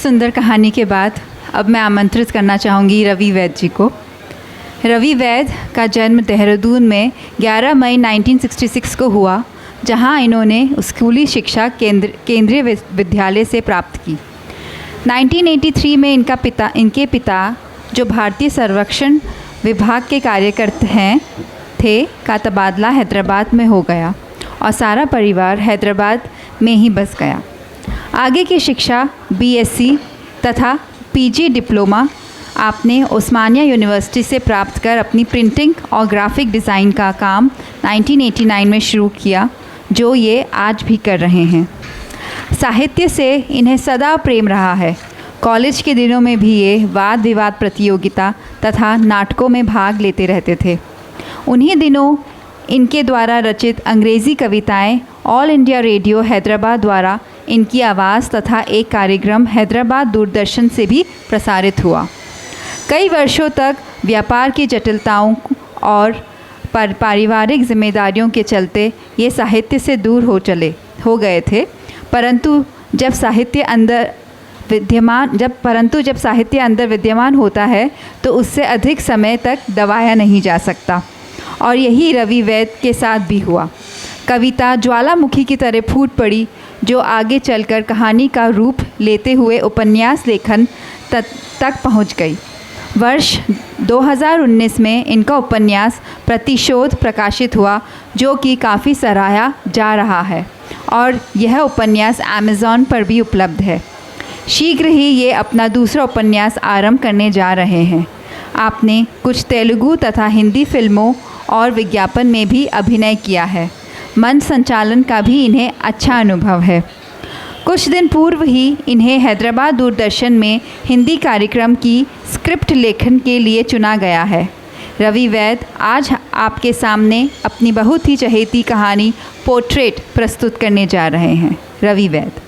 सुंदर कहानी के बाद अब मैं आमंत्रित करना चाहूँगी रवि वैद जी को। रवि वैद का जन्म देहरादून में 11 मई 1966 को हुआ, जहां इन्होंने स्कूली शिक्षा केंद्रीय विद्यालय से प्राप्त की। 1983 में इनके पिता जो भारतीय संरक्षण विभाग के कार्यकर्ता थे का तबादला हैदराबाद में हो गया और सारा परिवार हैदराबाद में ही बस गया। आगे की शिक्षा बीएससी तथा पीजी डिप्लोमा आपने उस्मानिया यूनिवर्सिटी से प्राप्त कर अपनी प्रिंटिंग और ग्राफिक डिज़ाइन का काम 1989 में शुरू किया, जो ये आज भी कर रहे हैं। साहित्य से इन्हें सदा प्रेम रहा है। कॉलेज के दिनों में भी ये वाद विवाद प्रतियोगिता तथा नाटकों में भाग लेते रहते थे। उन्हीं दिनों इनके द्वारा रचित अंग्रेज़ी कविताएं ऑल इंडिया रेडियो हैदराबाद द्वारा इनकी आवाज़ तथा एक कार्यक्रम हैदराबाद दूरदर्शन से भी प्रसारित हुआ। कई वर्षों तक व्यापार की जटिलताओं और पारिवारिक जिम्मेदारियों के चलते ये साहित्य से दूर हो गए थे, परंतु जब साहित्य अंदर विद्यमान होता है तो उससे अधिक समय तक दबाया नहीं जा सकता, और यही रवि वैद के साथ भी हुआ। कविता ज्वालामुखी की तरह फूट पड़ी, जो आगे चलकर कहानी का रूप लेते हुए उपन्यास लेखन तक पहुंच गई। वर्ष 2019 में इनका उपन्यास प्रतिशोध प्रकाशित हुआ, जो कि काफ़ी सराहा जा रहा है, और यह उपन्यास अमेज़ॉन पर भी उपलब्ध है। शीघ्र ही ये अपना दूसरा उपन्यास आरंभ करने जा रहे हैं। आपने कुछ तेलुगु तथा हिंदी फिल्मों और विज्ञापन में भी अभिनय किया है। मंच संचालन का भी इन्हें अच्छा अनुभव है। कुछ दिन पूर्व ही इन्हें हैदराबाद दूरदर्शन में हिंदी कार्यक्रम की स्क्रिप्ट लेखन के लिए चुना गया है। रवि वैद आज आपके सामने अपनी बहुत ही चहेती कहानी पोर्ट्रेट प्रस्तुत करने जा रहे हैं। रवि वैद।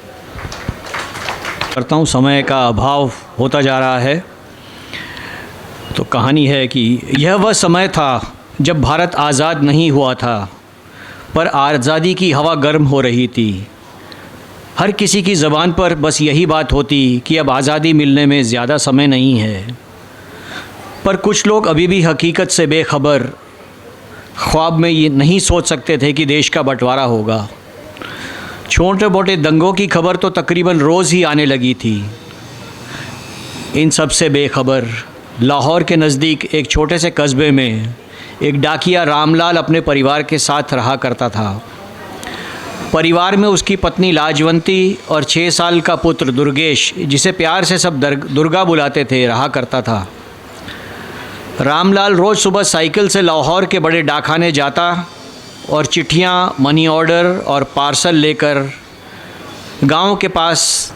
करता हूँ, समय का अभाव होता जा रहा है, तो कहानी है कि यह वह समय था जब भारत आज़ाद नहीं हुआ था, पर आज़ादी की हवा गर्म हो रही थी। हर किसी की ज़बान पर बस यही बात होती कि अब आज़ादी मिलने में ज़्यादा समय नहीं है, पर कुछ लोग अभी भी हकीकत से बेखबर ख्वाब में ये नहीं सोच सकते थे कि देश का बंटवारा होगा। छोटे मोटे दंगों की खबर तो तकरीबन रोज़ ही आने लगी थी। इन सब से बेखबर लाहौर के नज़दीक एक छोटे से कस्बे में एक डाकिया रामलाल अपने परिवार के साथ रहा करता था। परिवार में उसकी पत्नी लाजवंती और 6 साल का पुत्र दुर्गेश, जिसे प्यार से सब दुर्गा बुलाते थे, रहा करता था। रामलाल रोज़ सुबह साइकिल से लाहौर के बड़े डाकखाने जाता और चिट्ठियाँ, मनी ऑर्डर और पार्सल लेकर गांव के पास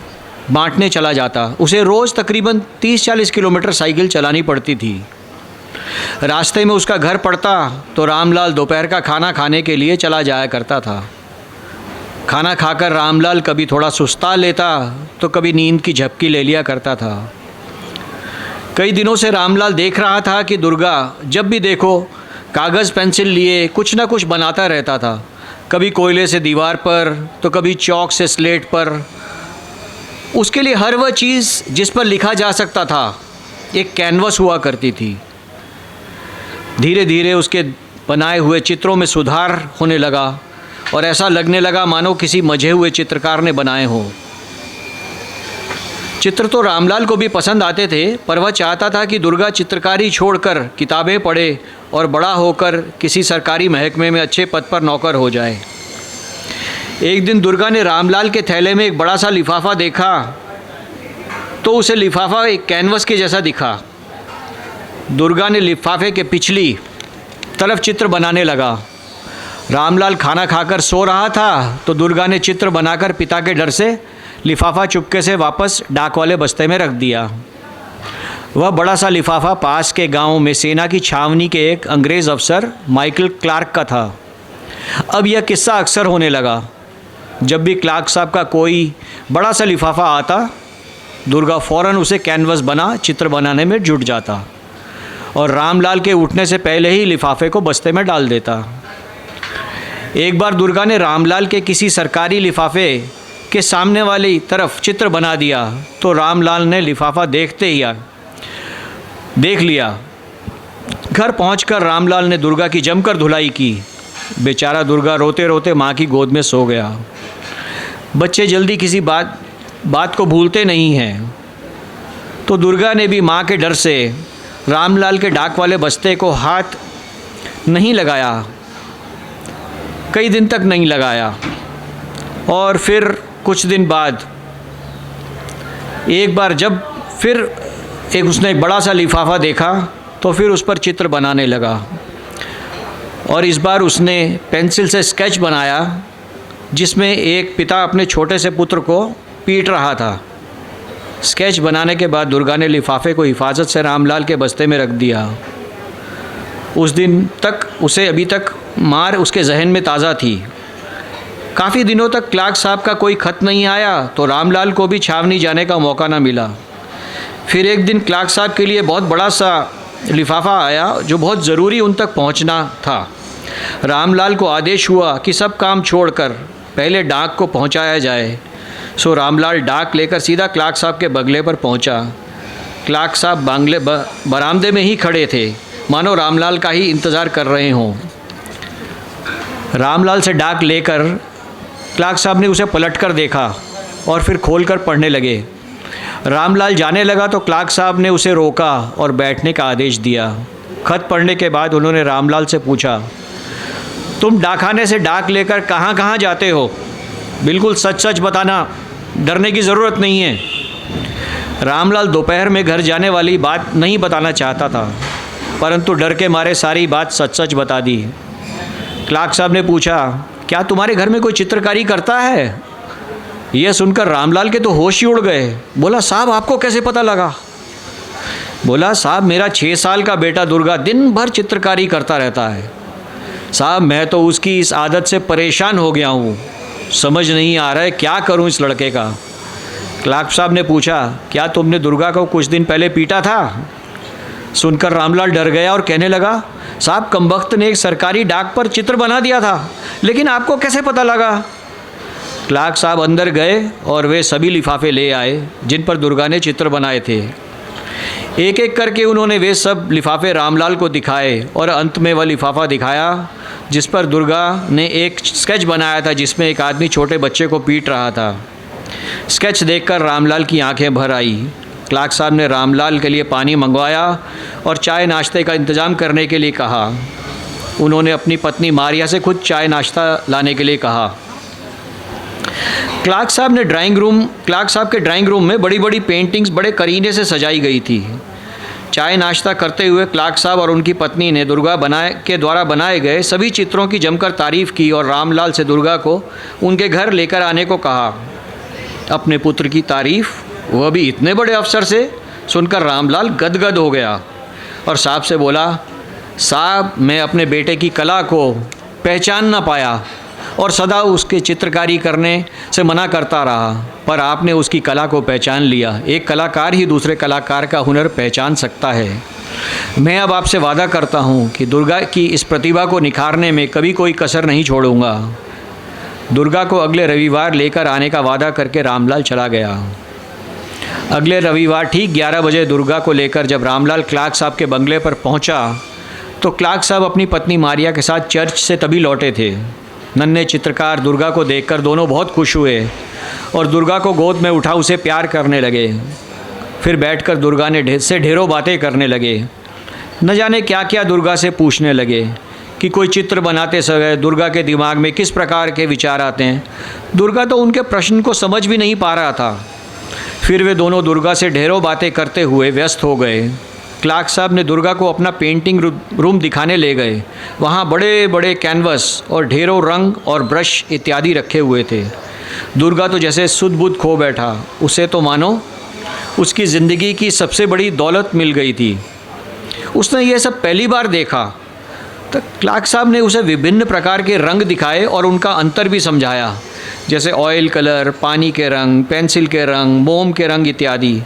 बांटने चला जाता। उसे रोज़ तकरीबन 30-40 किलोमीटर साइकिल चलानी पड़ती थी। रास्ते में उसका घर पड़ता तो रामलाल दोपहर का खाना खाने के लिए चला जाया करता था। खाना खाकर रामलाल कभी थोड़ा सुस्ता लेता तो कभी नींद की झपकी ले लिया करता था। कई दिनों से रामलाल देख रहा था कि दुर्गा जब भी देखो कागज़ पेंसिल लिए कुछ ना कुछ बनाता रहता था। कभी कोयले से दीवार पर तो कभी चौक से स्लेट पर। उसके लिए हर वह चीज़ जिस पर लिखा जा सकता था एक कैनवस हुआ करती थी। धीरे धीरे उसके बनाए हुए चित्रों में सुधार होने लगा और ऐसा लगने लगा मानो किसी मजे हुए चित्रकार ने बनाए हों। चित्र तो रामलाल को भी पसंद आते थे, पर वह चाहता था कि दुर्गा चित्रकारी छोड़कर किताबें पढ़े और बड़ा होकर किसी सरकारी महकमे में अच्छे पद पर नौकर हो जाए। एक दिन दुर्गा ने रामलाल के थैले में एक बड़ा सा लिफाफा देखा तो उसे लिफाफा एक कैनवस के जैसा दिखा। दुर्गा ने लिफाफे के पिछली तरफ चित्र बनाने लगा। रामलाल खाना खाकर सो रहा था तो दुर्गा ने चित्र बनाकर पिता के डर से लिफाफा चुपके से वापस डाक वाले बस्ते में रख दिया। वह बड़ा सा लिफाफा पास के गांव में सेना की छावनी के एक अंग्रेज़ अफसर माइकल क्लार्क का था। अब यह किस्सा अक्सर होने लगा। जब भी क्लार्क साहब का कोई बड़ा सा लिफाफा आता, दुर्गा फ़ौरन उसे कैनवस बना चित्र बनाने में जुट जाता और रामलाल के उठने से पहले ही लिफाफे को बस्ते में डाल देता। एक बार दुर्गा ने रामलाल के किसी सरकारी लिफाफे के सामने वाली तरफ चित्र बना दिया तो रामलाल ने लिफाफा देखते ही देख लिया। घर पहुंचकर रामलाल ने दुर्गा की जमकर धुलाई की। बेचारा दुर्गा रोते रोते माँ की गोद में सो गया। बच्चे जल्दी किसी बात को भूलते नहीं हैं, तो दुर्गा ने भी माँ के डर से रामलाल के डाक वाले बस्ते को हाथ नहीं लगाया, कई दिन तक नहीं लगाया। और फिर कुछ दिन बाद एक बार जब फिर उसने एक बड़ा सा लिफाफा देखा तो फिर उस पर चित्र बनाने लगा। और इस बार उसने पेंसिल से स्केच बनाया जिसमें एक पिता अपने छोटे से पुत्र को पीट रहा था। स्केच बनाने के बाद दुर्गा ने लिफाफे को हिफाजत से रामलाल के बस्ते में रख दिया। उस दिन तक उसे अभी तक मार उसके जहन में ताज़ा थी। काफ़ी दिनों तक क्लार्क साहब का कोई ख़त नहीं आया तो रामलाल को भी छावनी जाने का मौका ना मिला। फिर एक दिन क्लार्क साहब के लिए बहुत बड़ा सा लिफाफा आया जो बहुत ज़रूरी उन तक पहुंचना था। रामलाल को आदेश हुआ कि सब काम छोड़कर पहले डाक को पहुंचाया जाए। सो रामलाल डाक लेकर सीधा क्लार्क साहब के बंगले पर पहुंचा। क्लार्क साहब बरामदे में ही खड़े थे, मानो रामलाल का ही इंतज़ार कर रहे हों। रामलाल से डाक लेकर क्लार्क साहब ने उसे पलटकर देखा और फिर खोलकर पढ़ने लगे। रामलाल जाने लगा तो क्लार्क साहब ने उसे रोका और बैठने का आदेश दिया। खत पढ़ने के बाद उन्होंने रामलाल से पूछा, तुम डाकखाने से डाक लेकर कहाँ कहाँ जाते हो? बिल्कुल सच सच बताना, डरने की ज़रूरत नहीं है। रामलाल दोपहर में घर जाने वाली बात नहीं बताना चाहता था, परंतु डर के मारे सारी बात सच सच बता दी। क्लार्क साहब ने पूछा, क्या तुम्हारे घर में कोई चित्रकारी करता है? यह सुनकर रामलाल के तो होश ही उड़ गए। बोला, साहब आपको कैसे पता लगा? बोला, साहब मेरा 6 साल का बेटा दुर्गा दिन भर चित्रकारी करता रहता है। साहब मैं तो उसकी इस आदत से परेशान हो गया हूँ, समझ नहीं आ रहा है क्या करूँ इस लड़के का। क्लार्क साहब ने पूछा, क्या तुमने दुर्गा को कुछ दिन पहले पीटा था? सुनकर रामलाल डर गया और कहने लगा, साहब कमबख्त ने एक सरकारी डाक पर चित्र बना दिया था, लेकिन आपको कैसे पता लगा? क्लार्क साहब अंदर गए और वे सभी लिफाफे ले आए जिन पर दुर्गा ने चित्र बनाए थे। एक एक करके उन्होंने वे सब लिफाफे रामलाल को दिखाए और अंत में वह लिफाफा दिखाया जिस पर दुर्गा ने एक स्केच बनाया था जिसमें एक आदमी छोटे बच्चे को पीट रहा था। स्केच देखकर रामलाल की आंखें भर आई। क्लार्क साहब ने रामलाल के लिए पानी मंगवाया और चाय नाश्ते का इंतज़ाम करने के लिए कहा। उन्होंने अपनी पत्नी मारिया से खुद चाय नाश्ता लाने के लिए कहा। क्लार्क साहब के ड्राइंग रूम में बड़ी बड़ी पेंटिंग्स बड़े करीने से सजाई गई थी। चाय नाश्ता करते हुए क्लार्क साहब और उनकी पत्नी ने दुर्गा के द्वारा बनाए गए सभी चित्रों की जमकर तारीफ़ की और रामलाल से दुर्गा को उनके घर लेकर आने को कहा। अपने पुत्र की तारीफ़, वह भी इतने बड़े अफसर से, सुनकर रामलाल गदगद हो गया और साहब से बोला, साहब मैं अपने बेटे की कला को पहचान ना पाया और सदा उसके चित्रकारी करने से मना करता रहा, पर आपने उसकी कला को पहचान लिया। एक कलाकार ही दूसरे कलाकार का हुनर पहचान सकता है। मैं अब आपसे वादा करता हूँ कि दुर्गा की इस प्रतिभा को निखारने में कभी कोई कसर नहीं छोड़ूंगा। दुर्गा को अगले रविवार लेकर आने का वादा करके रामलाल चला गया। अगले रविवार ठीक 11 बजे दुर्गा को लेकर जब रामलाल क्लार्क साहब के बंगले पर पहुंचा तो क्लार्क साहब अपनी पत्नी मारिया के साथ चर्च से तभी लौटे थे। नन्हे चित्रकार दुर्गा को देखकर दोनों बहुत खुश हुए और दुर्गा को गोद में उठा उसे प्यार करने लगे। फिर बैठकर दुर्गा ने से ढेरों बातें करने लगे। न जाने क्या क्या दुर्गा से पूछने लगे कि कोई चित्र बनाते समय दुर्गा के दिमाग में किस प्रकार के विचार आते हैं। दुर्गा तो उनके प्रश्न को समझ भी नहीं पा रहा था। फिर वे दोनों दुर्गा से ढेरों बातें करते हुए व्यस्त हो गए। क्लार्क साहब ने दुर्गा को अपना पेंटिंग रूम दिखाने ले गए। वहाँ बड़े बड़े कैनवस और ढेरों रंग और ब्रश इत्यादि रखे हुए थे। दुर्गा तो जैसे सुध बुध खो बैठा। उसे तो मानो उसकी ज़िंदगी की सबसे बड़ी दौलत मिल गई थी। उसने ये सब पहली बार देखा। तो क्लार्क साहब ने उसे विभिन्न प्रकार के रंग दिखाए और उनका अंतर भी समझाया, जैसे ऑयल कलर, पानी के रंग, पेंसिल के रंग, मोम के रंग इत्यादि।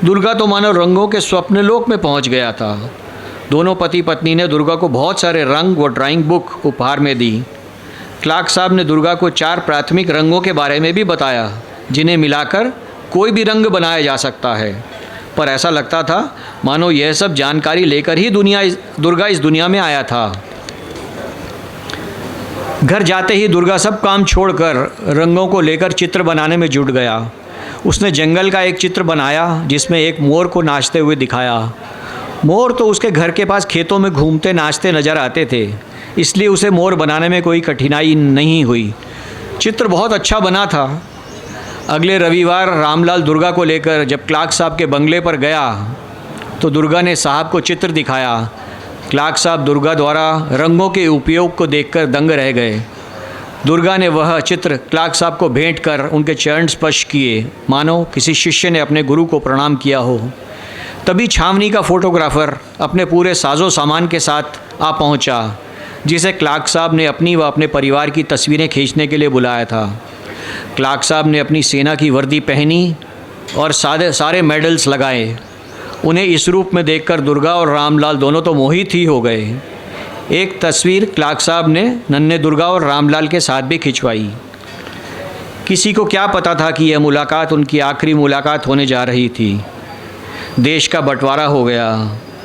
दुर्गा तो मानो रंगों के स्वप्न लोक में पहुंच गया था। दोनों पति पत्नी ने दुर्गा को बहुत सारे रंग व ड्राइंग बुक उपहार में दी। क्लार्क साहब ने दुर्गा को 4 प्राथमिक रंगों के बारे में भी बताया। जिन्हें मिलाकर कोई भी रंग बनाया जा सकता है, पर ऐसा लगता था मानो यह सब जानकारी लेकर ही दुर्गा इस दुनिया में आया था। घर जाते ही दुर्गा सब काम छोड़कर रंगों को लेकर चित्र बनाने में जुट गया। उसने जंगल का एक चित्र बनाया जिसमें एक मोर को नाचते हुए दिखाया। मोर तो उसके घर के पास खेतों में घूमते नाचते नज़र आते थे, इसलिए उसे मोर बनाने में कोई कठिनाई नहीं हुई। चित्र बहुत अच्छा बना था। अगले रविवार रामलाल दुर्गा को लेकर जब क्लार्क साहब के बंगले पर गया तो दुर्गा ने साहब को चित्र दिखाया। क्लार्क साहब दुर्गा द्वारा रंगों के उपयोग को देखकर दंग रह गए। दुर्गा ने वह चित्र क्लार्क साहब को भेंट कर उनके चरण स्पर्श किए, मानो किसी शिष्य ने अपने गुरु को प्रणाम किया हो। तभी छावनी का फोटोग्राफर अपने पूरे साजो सामान के साथ आ पहुंचा, जिसे क्लार्क साहब ने अपनी व अपने परिवार की तस्वीरें खींचने के लिए बुलाया था। क्लार्क साहब ने अपनी सेना की वर्दी पहनी और सारे मेडल्स लगाए। उन्हें इस रूप में देखकर दुर्गा और रामलाल दोनों तो मोहित ही हो गए। एक तस्वीर क्लार्क साहब ने नन्हे दुर्गा और रामलाल के साथ भी खिंचवाई। किसी को क्या पता था कि यह मुलाकात उनकी आखिरी मुलाकात होने जा रही थी। देश का बंटवारा हो गया,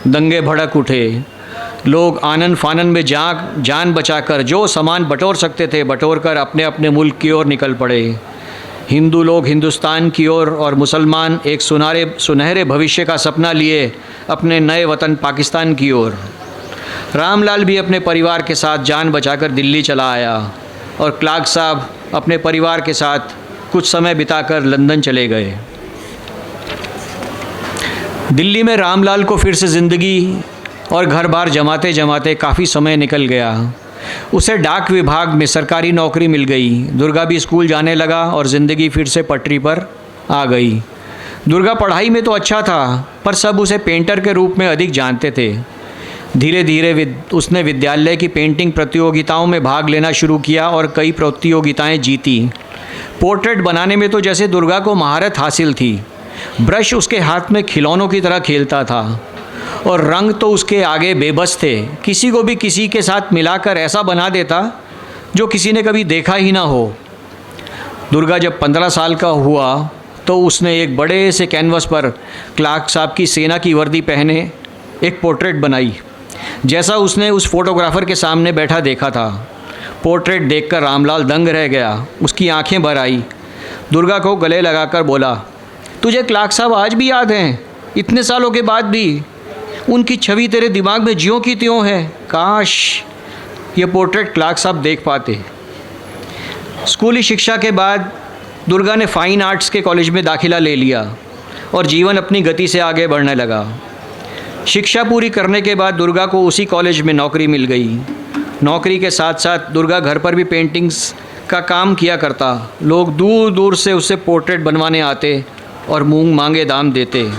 दंगे भड़क उठे। लोग आनन फानन में जान बचाकर जो सामान बटोर सकते थे बटोर कर अपने अपने मुल्क की ओर निकल पड़े। हिंदू लोग हिंदुस्तान की ओर और मुसलमान एक सुनहरे भविष्य का सपना लिए अपने नए वतन पाकिस्तान की ओर। रामलाल भी अपने परिवार के साथ जान बचाकर दिल्ली चला आया और क्लार्क साहब अपने परिवार के साथ कुछ समय बिताकर लंदन चले गए। दिल्ली में रामलाल को फिर से ज़िंदगी और घर बार जमाते जमाते काफ़ी समय निकल गया। उसे डाक विभाग में सरकारी नौकरी मिल गई। दुर्गा भी स्कूल जाने लगा और ज़िंदगी फिर से पटरी पर आ गई। दुर्गा पढ़ाई में तो अच्छा था, पर सब उसे पेंटर के रूप में अधिक जानते थे। धीरे धीरे उसने विद्यालय की पेंटिंग प्रतियोगिताओं में भाग लेना शुरू किया और कई प्रतियोगिताएं जीती। पोर्ट्रेट बनाने में तो जैसे दुर्गा को महारत हासिल थी। ब्रश उसके हाथ में खिलौनों की तरह खेलता था और रंग तो उसके आगे बेबस थे। किसी को भी किसी के साथ मिलाकर ऐसा बना देता जो किसी ने कभी देखा ही ना हो। दुर्गा जब 15 साल का हुआ तो उसने एक बड़े से कैनवस पर क्लार्क साहब की सेना की वर्दी पहने एक पोर्ट्रेट बनाई, जैसा उसने उस फोटोग्राफर के सामने बैठा देखा था। पोर्ट्रेट देखकर रामलाल दंग रह गया। उसकी आंखें भर आई। दुर्गा को गले लगाकर बोला, तुझे क्लार्क साहब आज भी याद हैं? इतने सालों के बाद भी उनकी छवि तेरे दिमाग में ज्यों की त्यों है। काश ये पोर्ट्रेट क्लार्क साहब देख पाते। स्कूली शिक्षा के बाद दुर्गा ने फ़ाइन आर्ट्स के कॉलेज में दाखिला ले लिया और जीवन अपनी गति से आगे बढ़ने लगा। शिक्षा पूरी करने के बाद दुर्गा को उसी कॉलेज में नौकरी मिल गई। नौकरी के साथ साथ दुर्गा घर पर भी पेंटिंग्स का काम किया करता। लोग दूर दूर से उससे पोर्ट्रेट बनवाने आते और मूंग मांगे दाम देते।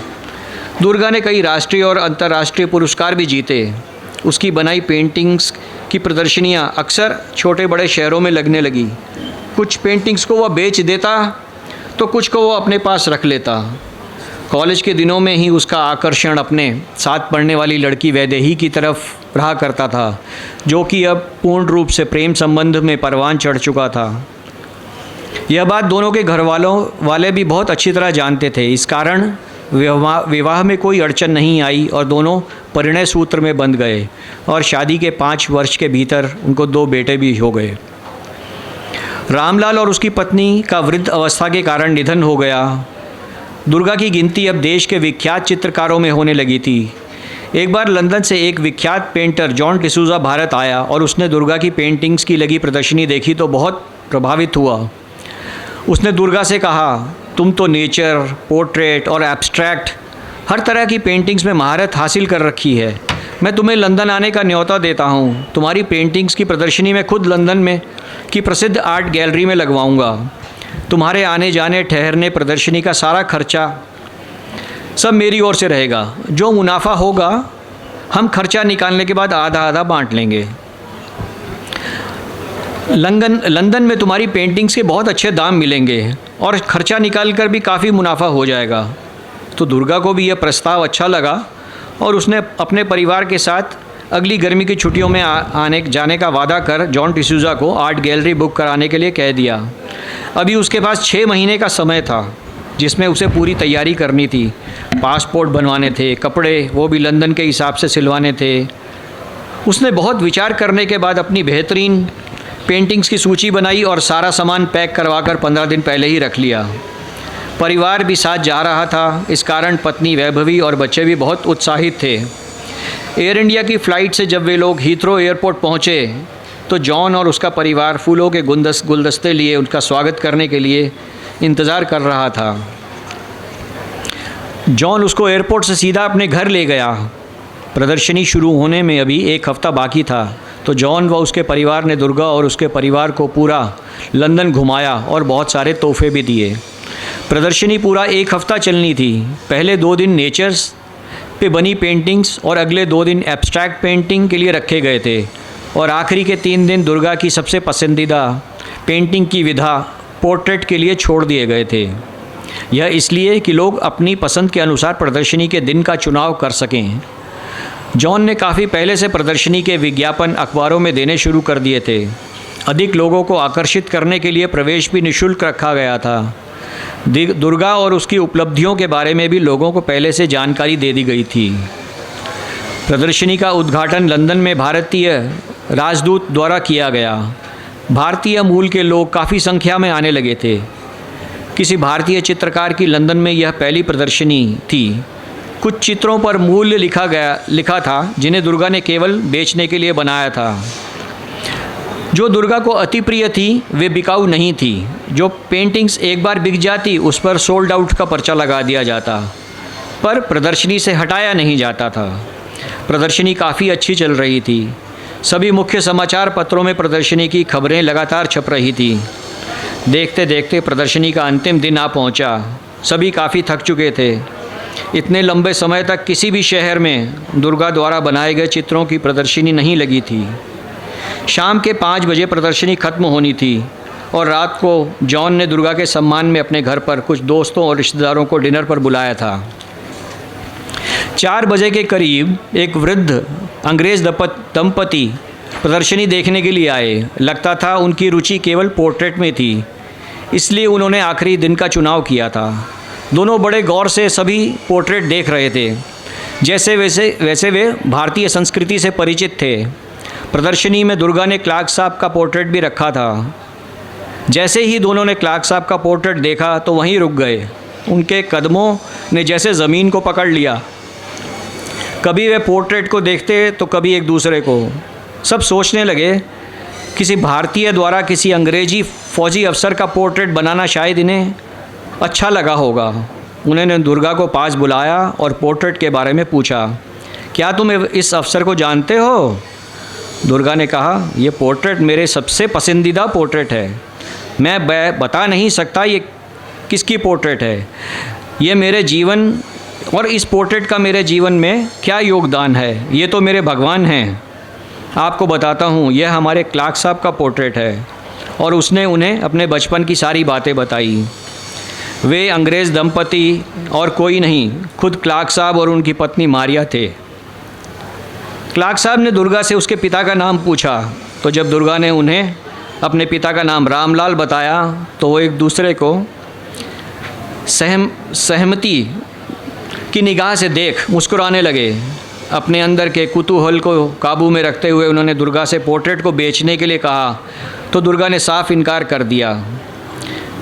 दुर्गा ने कई राष्ट्रीय और अंतर्राष्ट्रीय पुरस्कार भी जीते। उसकी बनाई पेंटिंग्स की प्रदर्शनियां अक्सर छोटे बड़े शहरों में लगने लगी। कुछ पेंटिंग्स को वह बेच देता तो कुछ को वो अपने पास रख लेता। कॉलेज के दिनों में ही उसका आकर्षण अपने साथ पढ़ने वाली लड़की वैदेही की तरफ रहा करता था, जो कि अब पूर्ण रूप से प्रेम संबंध में परवान चढ़ चुका था। यह बात दोनों के घर वाले भी बहुत अच्छी तरह जानते थे। इस कारण विवाह में कोई अड़चन नहीं आई और दोनों परिणय सूत्र में बंध गए और शादी के 5 वर्ष के भीतर उनको 2 बेटे भी हो गए। रामलाल और उसकी पत्नी का वृद्ध अवस्था के कारण निधन हो गया। दुर्गा की गिनती अब देश के विख्यात चित्रकारों में होने लगी थी। एक बार लंदन से एक विख्यात पेंटर जॉन डिसूजा भारत आया और उसने दुर्गा की पेंटिंग्स की लगी प्रदर्शनी देखी तो बहुत प्रभावित हुआ। उसने दुर्गा से कहा, तुम तो नेचर, पोर्ट्रेट और एब्स्ट्रैक्ट हर तरह की पेंटिंग्स में महारत हासिल कर रखी है। मैं तुम्हें लंदन आने का न्योता देता हूँ। तुम्हारी पेंटिंग्स की प्रदर्शनी मैं खुद लंदन में की प्रसिद्ध आर्ट गैलरी में लगवाऊँगा। तुम्हारे आने जाने ठहरने प्रदर्शनी का सारा खर्चा सब मेरी ओर से रहेगा। जो मुनाफा होगा हम खर्चा निकालने के बाद आधा आधा बांट लेंगे। लंदन में तुम्हारी पेंटिंग्स के बहुत अच्छे दाम मिलेंगे और खर्चा निकाल कर भी काफ़ी मुनाफा हो जाएगा। तो दुर्गा को भी यह प्रस्ताव अच्छा लगा और उसने अपने परिवार के साथ अगली गर्मी की छुट्टियों में आने जाने का वादा कर जॉन डिसूजा को आर्ट गैलरी बुक कराने के लिए कह दिया। अभी उसके पास 6 महीने का समय था जिसमें उसे पूरी तैयारी करनी थी। पासपोर्ट बनवाने थे, कपड़े वो भी लंदन के हिसाब से सिलवाने थे। उसने बहुत विचार करने के बाद अपनी बेहतरीन पेंटिंग्स की सूची बनाई और सारा सामान पैक करवाकर 15 दिन पहले ही रख लिया। परिवार भी साथ जा रहा था, इस कारण पत्नी वैभवी और बच्चे भी बहुत उत्साहित थे। एयर इंडिया की फ़्लाइट से जब वे लोग हीथ्रो एयरपोर्ट पहुँचे तो जॉन और उसका परिवार फूलों के गुलदस्ते लिए उनका स्वागत करने के लिए इंतज़ार कर रहा था। जॉन उसको एयरपोर्ट से सीधा अपने घर ले गया। प्रदर्शनी शुरू होने में अभी 1 हफ़्ता बाकी था, तो जॉन व उसके परिवार ने दुर्गा और उसके परिवार को पूरा लंदन घुमाया और बहुत सारे तोहफे भी दिए। प्रदर्शनी पूरा 1 हफ़्ता चलनी थी। पहले 2 दिन नेचर्स पे बनी पेंटिंग्स और अगले 2 दिन एब्स्ट्रैक्ट पेंटिंग के लिए रखे गए थे, और आखिरी के 3 दिन दुर्गा की सबसे पसंदीदा पेंटिंग की विधा पोर्ट्रेट के लिए छोड़ दिए गए थे। यह इसलिए कि लोग अपनी पसंद के अनुसार प्रदर्शनी के दिन का चुनाव कर सकें। जॉन ने काफ़ी पहले से प्रदर्शनी के विज्ञापन अखबारों में देने शुरू कर दिए थे। अधिक लोगों को आकर्षित करने के लिए प्रवेश भी निःशुल्क रखा गया था। दुर्गा और उसकी उपलब्धियों के बारे में भी लोगों को पहले से जानकारी दे दी गई थी। प्रदर्शनी का उद्घाटन लंदन में भारतीय राजदूत द्वारा किया गया। भारतीय मूल के लोग काफ़ी संख्या में आने लगे थे। किसी भारतीय चित्रकार की लंदन में यह पहली प्रदर्शनी थी। कुछ चित्रों पर मूल्य लिखा था जिन्हें दुर्गा ने केवल बेचने के लिए बनाया था। जो दुर्गा को अति प्रिय थी वे बिकाऊ नहीं थी। जो पेंटिंग्स एक बार बिक जाती उस पर सोल्ड आउट का पर्चा लगा दिया जाता, पर प्रदर्शनी से हटाया नहीं जाता था। प्रदर्शनी काफ़ी अच्छी चल रही थी। सभी मुख्य समाचार पत्रों में प्रदर्शनी की खबरें लगातार छप रही थी। देखते देखते प्रदर्शनी का अंतिम दिन आ पहुंचा। सभी काफ़ी थक चुके थे। इतने लंबे समय तक किसी भी शहर में दुर्गा द्वारा बनाए गए चित्रों की प्रदर्शनी नहीं लगी थी। शाम के 5 बजे प्रदर्शनी खत्म होनी थी और रात को जॉन ने दुर्गा के सम्मान में अपने घर पर कुछ दोस्तों और रिश्तेदारों को डिनर पर बुलाया था। 4 बजे के करीब एक वृद्ध अंग्रेज़ दंपति प्रदर्शनी देखने के लिए आए। लगता था उनकी रुचि केवल पोर्ट्रेट में थी, इसलिए उन्होंने आखिरी दिन का चुनाव किया था। दोनों बड़े गौर से सभी पोर्ट्रेट देख रहे थे, जैसे वैसे वे भारतीय संस्कृति से परिचित थे। प्रदर्शनी में दुर्गा ने क्लार्क साहब का पोर्ट्रेट भी रखा था। जैसे ही दोनों ने क्लार्क साहब का पोर्ट्रेट देखा तो वहीं रुक गए। उनके कदमों ने जैसे ज़मीन को पकड़ लिया। कभी वे पोर्ट्रेट को देखते तो कभी एक दूसरे को। सब सोचने लगे किसी भारतीय द्वारा किसी अंग्रेजी फ़ौजी अफसर का पोर्ट्रेट बनाना शायद इन्हें अच्छा लगा होगा। उन्होंने दुर्गा को पास बुलाया और पोर्ट्रेट के बारे में पूछा, क्या तुम इस अफसर को जानते हो? दुर्गा ने कहा, यह पोर्ट्रेट मेरे सबसे पसंदीदा पोर्ट्रेट है। मैं बता नहीं सकता ये किसकी पोर्ट्रेट है। ये मेरे जीवन और इस पोर्ट्रेट का मेरे जीवन में क्या योगदान है, ये तो मेरे भगवान हैं। आपको बताता हूँ, यह हमारे क्लार्क साहब का पोर्ट्रेट है। और उसने उन्हें अपने बचपन की सारी बातें बताई। वे अंग्रेज़ दंपति और कोई नहीं, खुद क्लार्क साहब और उनकी पत्नी मारिया थे। क्लार्क साहब ने दुर्गा से उसके पिता का नाम पूछा, तो जब दुर्गा ने उन्हें अपने पिता का नाम रामलाल बताया तो वो एक दूसरे को सहमति की निगाह से देख मुस्कुराने लगे। अपने अंदर के कुतूहल को काबू में रखते हुए उन्होंने दुर्गा से पोर्ट्रेट को बेचने के लिए कहा, तो दुर्गा ने साफ इनकार कर दिया।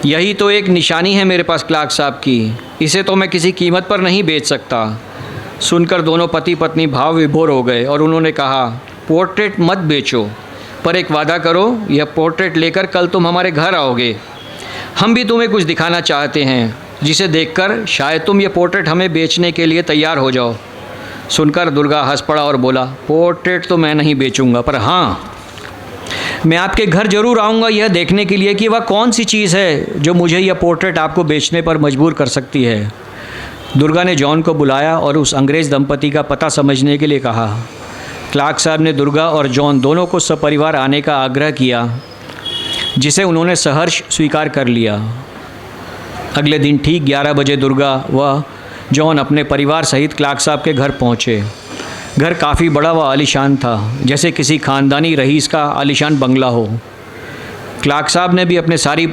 यही तो एक निशानी है मेरे पास क्लार्क साहब की, इसे तो मैं किसी कीमत पर नहीं बेच सकता। सुनकर दोनों पति पत्नी भाव विभोर हो गए और उन्होंने कहा, पोर्ट्रेट मत बेचो, पर एक वादा करो, यह पोर्ट्रेट लेकर कल तुम हमारे घर आओगे। हम भी तुम्हें कुछ दिखाना चाहते हैं जिसे देखकर शायद तुम ये पोर्ट्रेट हमें बेचने के लिए तैयार हो जाओ। सुनकर दुर्गा हंस पड़ा और बोला, पोर्ट्रेट तो मैं नहीं बेचूंगा, पर हाँ, मैं आपके घर ज़रूर आऊँगा यह देखने के लिए कि वह कौन सी चीज़ है जो मुझे यह पोर्ट्रेट आपको बेचने पर मजबूर कर सकती है। दुर्गा ने जॉन को बुलाया और उस अंग्रेज़ दंपति का पता समझने के लिए कहा। क्लार्क साहब ने दुर्गा और जॉन दोनों को सपरिवार आने का आग्रह किया, जिसे उन्होंने सहर्ष स्वीकार कर लिया। अगले दिन ठीक 11 बजे दुर्गा व जॉन अपने परिवार सहित क्लार्क साहब के घर पहुँचे। घर काफ़ी बड़ा व आलीशान था, जैसे किसी ख़ानदानी रईस का आलीशान बंगला हो। क्लार्क साहब ने भी अपने सारे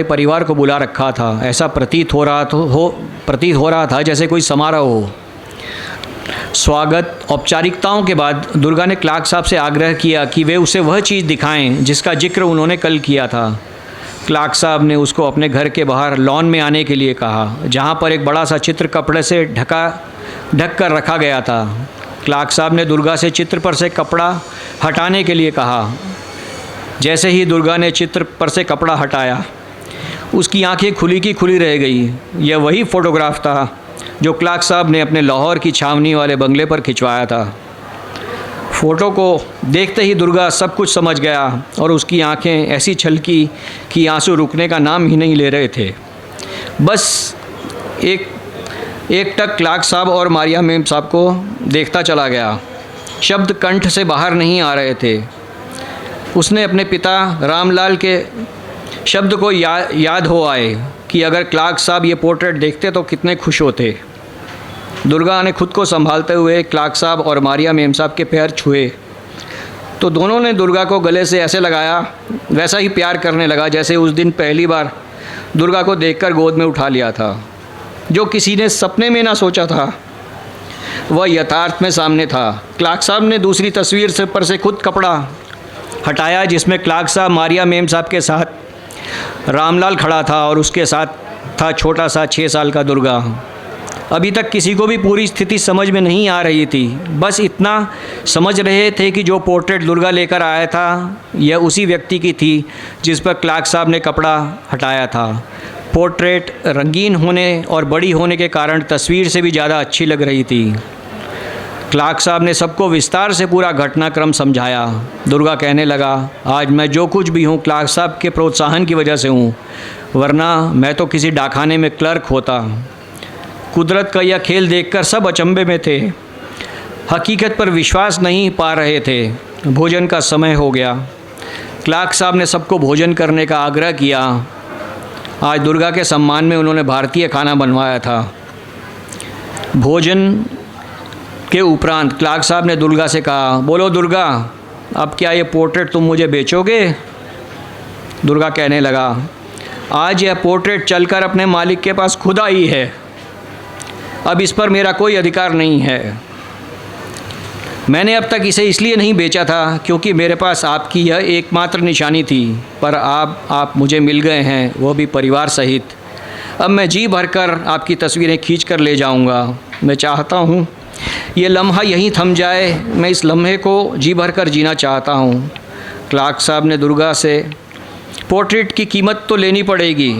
परिवार को बुला रखा था। ऐसा प्रतीत हो रहा था जैसे कोई समारोह हो। स्वागत औपचारिकताओं के बाद दुर्गा ने क्लार्क साहब से आग्रह किया कि वे उसे वह चीज़ दिखाएं जिसका जिक्र उन्होंने कल किया था। क्लार्क साहब ने उसको अपने घर के बाहर लॉन में आने के लिए कहा, जहां पर एक बड़ा सा चित्र कपड़े से ढक कर रखा गया था। क्लार्क साहब ने दुर्गा से चित्र पर से कपड़ा हटाने के लिए कहा। जैसे ही दुर्गा ने चित्र पर से कपड़ा हटाया, उसकी आंखें खुली की खुली रह गई। यह वही फ़ोटोग्राफ था जो क्लार्क साहब ने अपने लाहौर की छावनी वाले बंगले पर खिंचवाया था। फ़ोटो को देखते ही दुर्गा सब कुछ समझ गया और उसकी आंखें ऐसी छलकी कि आंसू रुकने का नाम ही नहीं ले रहे थे। बस एक टक क्लार्क साहब और मारिया मेम साहब को देखता चला गया। शब्द कंठ से बाहर नहीं आ रहे थे। उसने अपने पिता रामलाल के शब्द को याद हो आए कि अगर क्लार्क साहब ये पोर्ट्रेट देखते तो कितने खुश होते। दुर्गा ने खुद को संभालते हुए क्लार्क साहब और मारिया मेम साहब के पैर छुए तो दोनों ने दुर्गा को गले से ऐसे लगाया, वैसा ही प्यार करने लगा जैसे उस दिन पहली बार दुर्गा को देखकर गोद में उठा लिया था। जो किसी ने सपने में ना सोचा था वह यथार्थ में सामने था। क्लार्क साहब ने दूसरी तस्वीर पर से खुद कपड़ा हटाया जिसमें क्लार्क साहब मारिया मेम साहब के साथ रामलाल खड़ा था और उसके साथ था छोटा सा 6 साल का दुर्गा। अभी तक किसी को भी पूरी स्थिति समझ में नहीं आ रही थी। बस इतना समझ रहे थे कि जो पोर्ट्रेट दुर्गा लेकर आया था यह उसी व्यक्ति की थी जिस पर क्लार्क साहब ने कपड़ा हटाया था। पोर्ट्रेट रंगीन होने और बड़ी होने के कारण तस्वीर से भी ज़्यादा अच्छी लग रही थी। क्लार्क साहब ने सबको विस्तार से पूरा घटनाक्रम समझाया। दुर्गा कहने लगा, आज मैं जो कुछ भी हूँ क्लार्क साहब के प्रोत्साहन की वजह से हूँ, वरना मैं तो किसी डाकखाने में क्लर्क होता। कुदरत का यह खेल देखकर सब अचंभे में थे, हकीकत पर विश्वास नहीं पा रहे थे। भोजन का समय हो गया। क्लार्क साहब ने सबको भोजन करने का आग्रह किया। आज दुर्गा के सम्मान में उन्होंने भारतीय खाना बनवाया था। भोजन के उपरांत क्लार्क साहब ने दुर्गा से कहा, बोलो दुर्गा, अब क्या ये पोर्ट्रेट तुम मुझे बेचोगे? दुर्गा कहने लगा, आज यह पोर्ट्रेट चलकर अपने मालिक के पास खुद आई है। अब इस पर मेरा कोई अधिकार नहीं है। मैंने अब तक इसे इसलिए नहीं बेचा था क्योंकि मेरे पास आपकी यह एकमात्र निशानी थी, पर आप मुझे मिल गए हैं, वो भी परिवार सहित। अब मैं जी भरकर आपकी तस्वीरें खींच कर ले जाऊंगा। मैं चाहता हूँ ये लम्हा यहीं थम जाए। मैं इस लम्हे को जी भरकर जीना चाहता हूँ। क्लार्क साहब ने दुर्गा से, पोर्ट्रेट की कीमत तो लेनी पड़ेगी,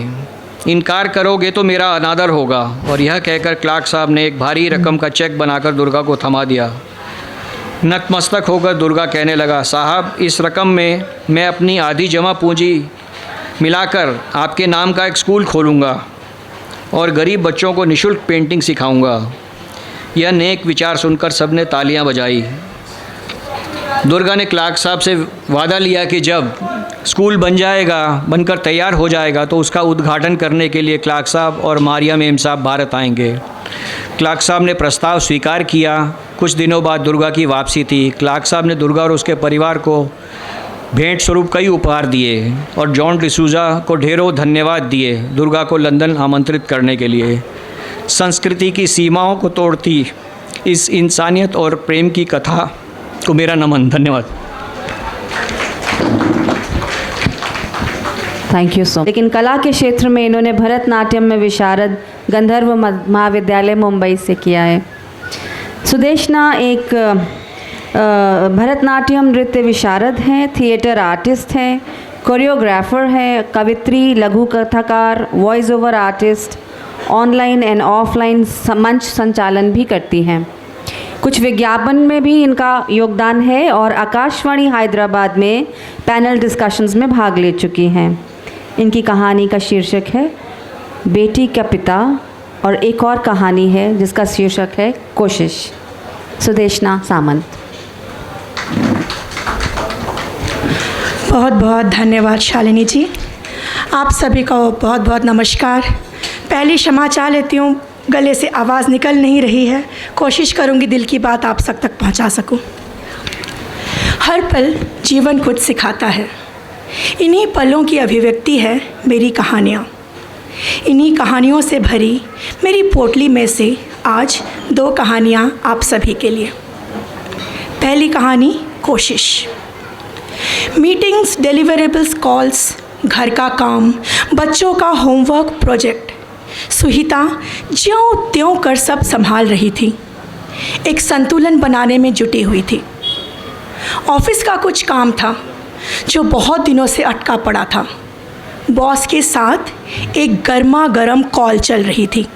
इनकार करोगे तो मेरा अनादर होगा। और यह कहकर क्लार्क साहब ने एक भारी रकम का चेक बनाकर दुर्गा को थमा दिया। नतमस्तक होकर दुर्गा कहने लगा, साहब, इस रकम में मैं अपनी आधी जमा पूंजी मिलाकर आपके नाम का एक स्कूल खोलूँगा और गरीब बच्चों को निःशुल्क पेंटिंग सिखाऊंगा। यह नेक विचार सुनकर सबने तालियां बजाई। दुर्गा ने क्लार्क साहब से वादा लिया कि जब स्कूल बनकर तैयार हो जाएगा तो उसका उद्घाटन करने के लिए क्लार्क साहब और मारिया मेम साहब भारत आएंगे। क्लार्क साहब ने प्रस्ताव स्वीकार किया। कुछ दिनों बाद दुर्गा की वापसी थी। क्लार्क साहब ने दुर्गा और उसके परिवार को भेंट स्वरूप कई उपहार दिए और जॉन डिसूजा को ढेरों धन्यवाद दिए दुर्गा को लंदन आमंत्रित करने के लिए। संस्कृति की सीमाओं को तोड़ती इस इंसानियत और प्रेम की कथा को मेरा नमन। धन्यवाद। Thank you so. लेकिन कला के क्षेत्र में इन्होंने भरतनाट्यम में विशारद गंधर्व महाविद्यालय मुंबई से किया है। सुदेशना एक भरतनाट्यम नृत्य विशारद हैं, थिएटर आर्टिस्ट हैं, कोरियोग्राफर हैं, कवित्री, लघु कथाकार, voice over artist, online and offline मंच संचालन भी करती हैं। कुछ विज्ञापन में भी इनका योगदान है और आकाशवाणी हैदराबाद में पैनल डिस्कशंस में भाग ले चुकी हैं। इनकी कहानी का शीर्षक है बेटी का पिता और एक और कहानी है जिसका शीर्षक है कोशिश। सुदेशना सामंत। बहुत बहुत धन्यवाद शालिनी जी। आप सभी को बहुत बहुत नमस्कार। पहली क्षमा चाह लेती हूँ, गले से आवाज़ निकल नहीं रही है। कोशिश करूँगी दिल की बात आप सब तक पहुँचा सकूँ। हर पल जीवन कुछ सिखाता है। इन्हीं पलों की अभिव्यक्ति है मेरी कहानियाँ। इन्हीं कहानियों से भरी मेरी पोटली में से आज 2 कहानियाँ आप सभी के लिए। पहली कहानी कोशिश। मीटिंग्स, डिलीवरेबल्स, कॉल्स, घर का काम, बच्चों का होमवर्क, प्रोजेक्ट, सुहिता ज्यों त्यों कर सब संभाल रही थी। एक संतुलन बनाने में जुटी हुई थी। ऑफिस का कुछ काम था जो बहुत दिनों से अटका पड़ा था। बॉस के साथ एक गर्मा गर्म कॉल चल रही थी।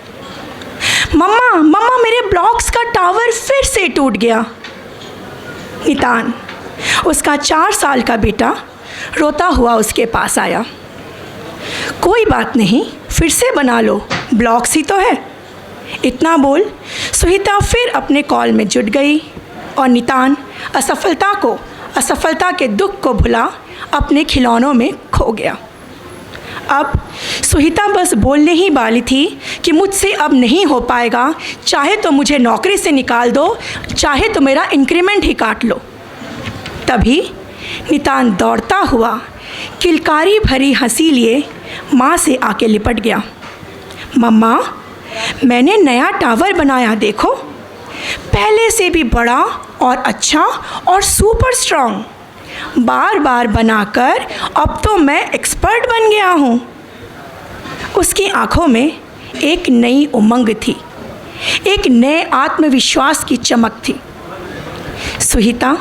मम्मा मम्मा, मेरे ब्लॉक्स का टावर फिर से टूट गया। नितान, उसका 4 साल का बेटा, रोता हुआ उसके पास आया। कोई बात नहीं, फिर से बना लो, ब्लॉक्स ही तो है। इतना बोल सुहिता फिर अपने कॉल में जुट गई और नितान असफलता के दुख को भुला अपने खिलौनों में खो गया। अब सुहिता बस बोलने ही वाली थी कि मुझसे अब नहीं हो पाएगा, चाहे तो मुझे नौकरी से निकाल दो, चाहे तो मेरा इंक्रीमेंट ही काट लो। तभी नितान दौड़ता हुआ किलकारी भरी हंसी लिए माँ से आके लिपट गया। मम्मा, मैंने नया टावर बनाया, देखो, पहले से भी बड़ा और अच्छा और सुपर स्ट्रॉन्ग। बार बार बनाकर अब तो मैं एक्सपर्ट बन गया हूँ। उसकी आंखों में एक नई उमंग थी, एक नए आत्मविश्वास की चमक थी। सुहिता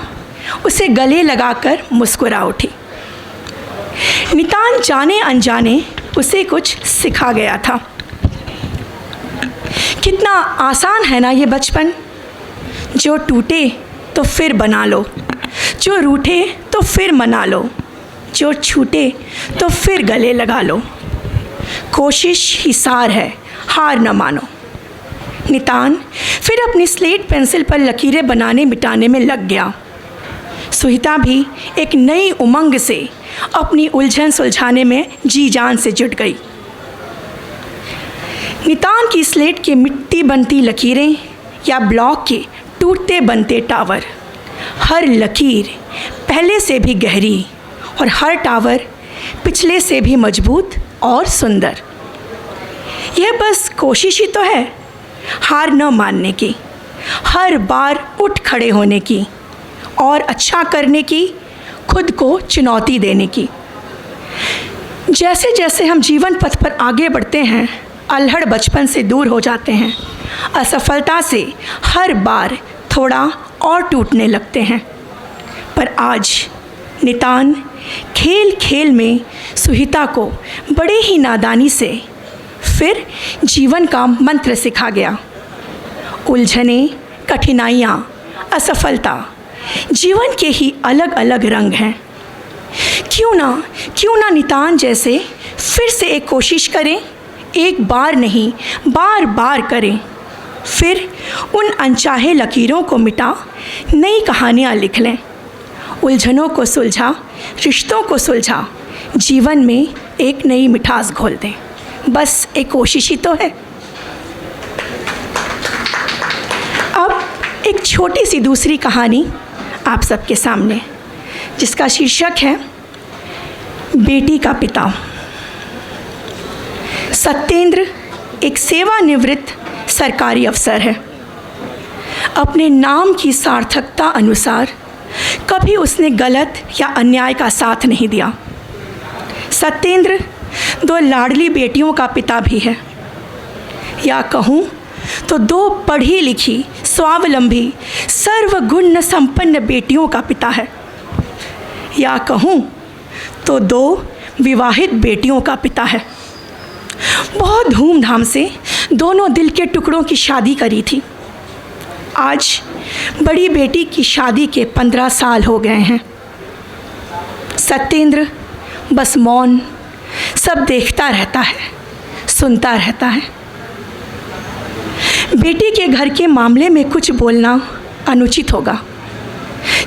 उसे गले लगाकर मुस्कुरा उठी। नितान जाने अनजाने उसे कुछ सिखा गया था। कितना आसान है ना ये बचपन। जो टूटे तो फिर बना लो, जो रूठे तो फिर मना लो, जो छूटे तो फिर गले लगा लो। कोशिश ही सार है, हार न मानो। नितान फिर अपनी स्लेट पेंसिल पर लकीरें बनाने मिटाने में लग गया। सुहिता भी एक नई उमंग से अपनी उलझन सुलझाने में जी जान से जुट गई। नितान की स्लेट की मिट्टी बनती लकीरें या ब्लॉक के टूटते बनते टावर, हर लकीर पहले से भी गहरी और हर टावर पिछले से भी मजबूत और सुंदर। यह बस कोशिश ही तो है, हार न मानने की, हर बार उठ खड़े होने की और अच्छा करने की, खुद को चुनौती देने की। जैसे जैसे हम जीवन पथ पर आगे बढ़ते हैं, अल्हड़ बचपन से दूर हो जाते हैं, असफलता से हर बार थोड़ा और टूटने लगते हैं। पर आज नितान खेल खेल में सुहिता को बड़े ही नादानी से फिर जीवन का मंत्र सिखा गया। उलझने, कठिनाइयाँ, असफलता जीवन के ही अलग अलग रंग हैं। क्यों ना नितान जैसे फिर से एक कोशिश करें, एक बार नहीं बार बार करें, फिर उन अनचाहे लकीरों को मिटा नई कहानियाँ लिख लें, उलझनों को सुलझा, रिश्तों को सुलझा, जीवन में एक नई मिठास घोल दें। बस एक कोशिश ही तो है। अब एक छोटी सी दूसरी कहानी आप सबके सामने, जिसका शीर्षक है बेटी का पिता। सत्येंद्र एक सेवानिवृत्त सरकारी अफसर है। अपने नाम की सार्थकता अनुसार कभी उसने गलत या अन्याय का साथ नहीं दिया। सत्येंद्र 2 लाडली बेटियों का पिता भी है, या कहूँ तो 2 पढ़ी लिखी, स्वावलंबी, सर्वगुण संपन्न बेटियों का पिता है, या कहूँ तो 2 विवाहित बेटियों का पिता है। बहुत धूमधाम से दोनों दिल के टुकड़ों की शादी करी थी। आज बड़ी बेटी की शादी के 15 साल हो गए हैं। सत्येंद्र बस मौन, सब देखता रहता है, सुनता रहता है। बेटी के घर के मामले में कुछ बोलना अनुचित होगा।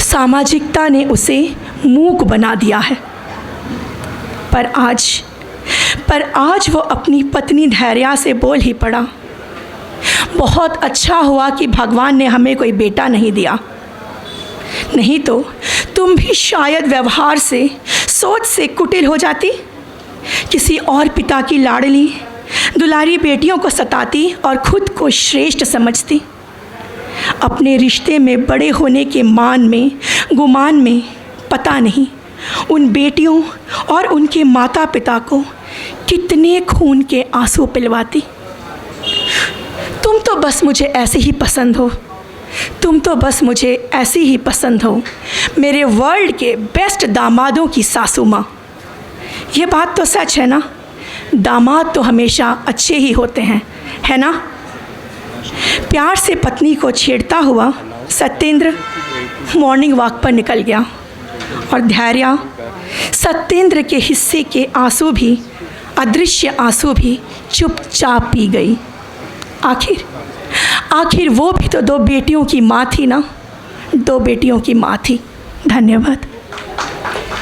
सामाजिकता ने उसे मूक बना दिया है। पर आज वो अपनी पत्नी धैर्या से बोल ही पड़ा, बहुत अच्छा हुआ कि भगवान ने हमें कोई बेटा नहीं दिया, नहीं तो तुम भी शायद व्यवहार से सोच से कुटिल हो जाती, किसी और पिता की लाडली दुलारी बेटियों को सताती और खुद को श्रेष्ठ समझती। अपने रिश्ते में बड़े होने के मान में, गुमान में पता नहीं उन बेटियों और उनके माता पिता को कितने खून के आंसू पिलवाती। तुम तो बस मुझे ऐसे ही पसंद हो, तुम तो बस मुझे ऐसी ही पसंद हो, मेरे वर्ल्ड के बेस्ट दामादों की सासू माँ। ये बात तो सच है ना, दामाद तो हमेशा अच्छे ही होते हैं, है ना। प्यार से पत्नी को छेड़ता हुआ सत्येंद्र मॉर्निंग वॉक पर निकल गया और धैर्य सत्येंद्र के हिस्से के आंसू भी, अदृश्य आंसू भी चुपचाप पी गई। आखिर वो भी तो 2 बेटियों की माँ थी ना, 2 बेटियों की माँ थी। धन्यवाद।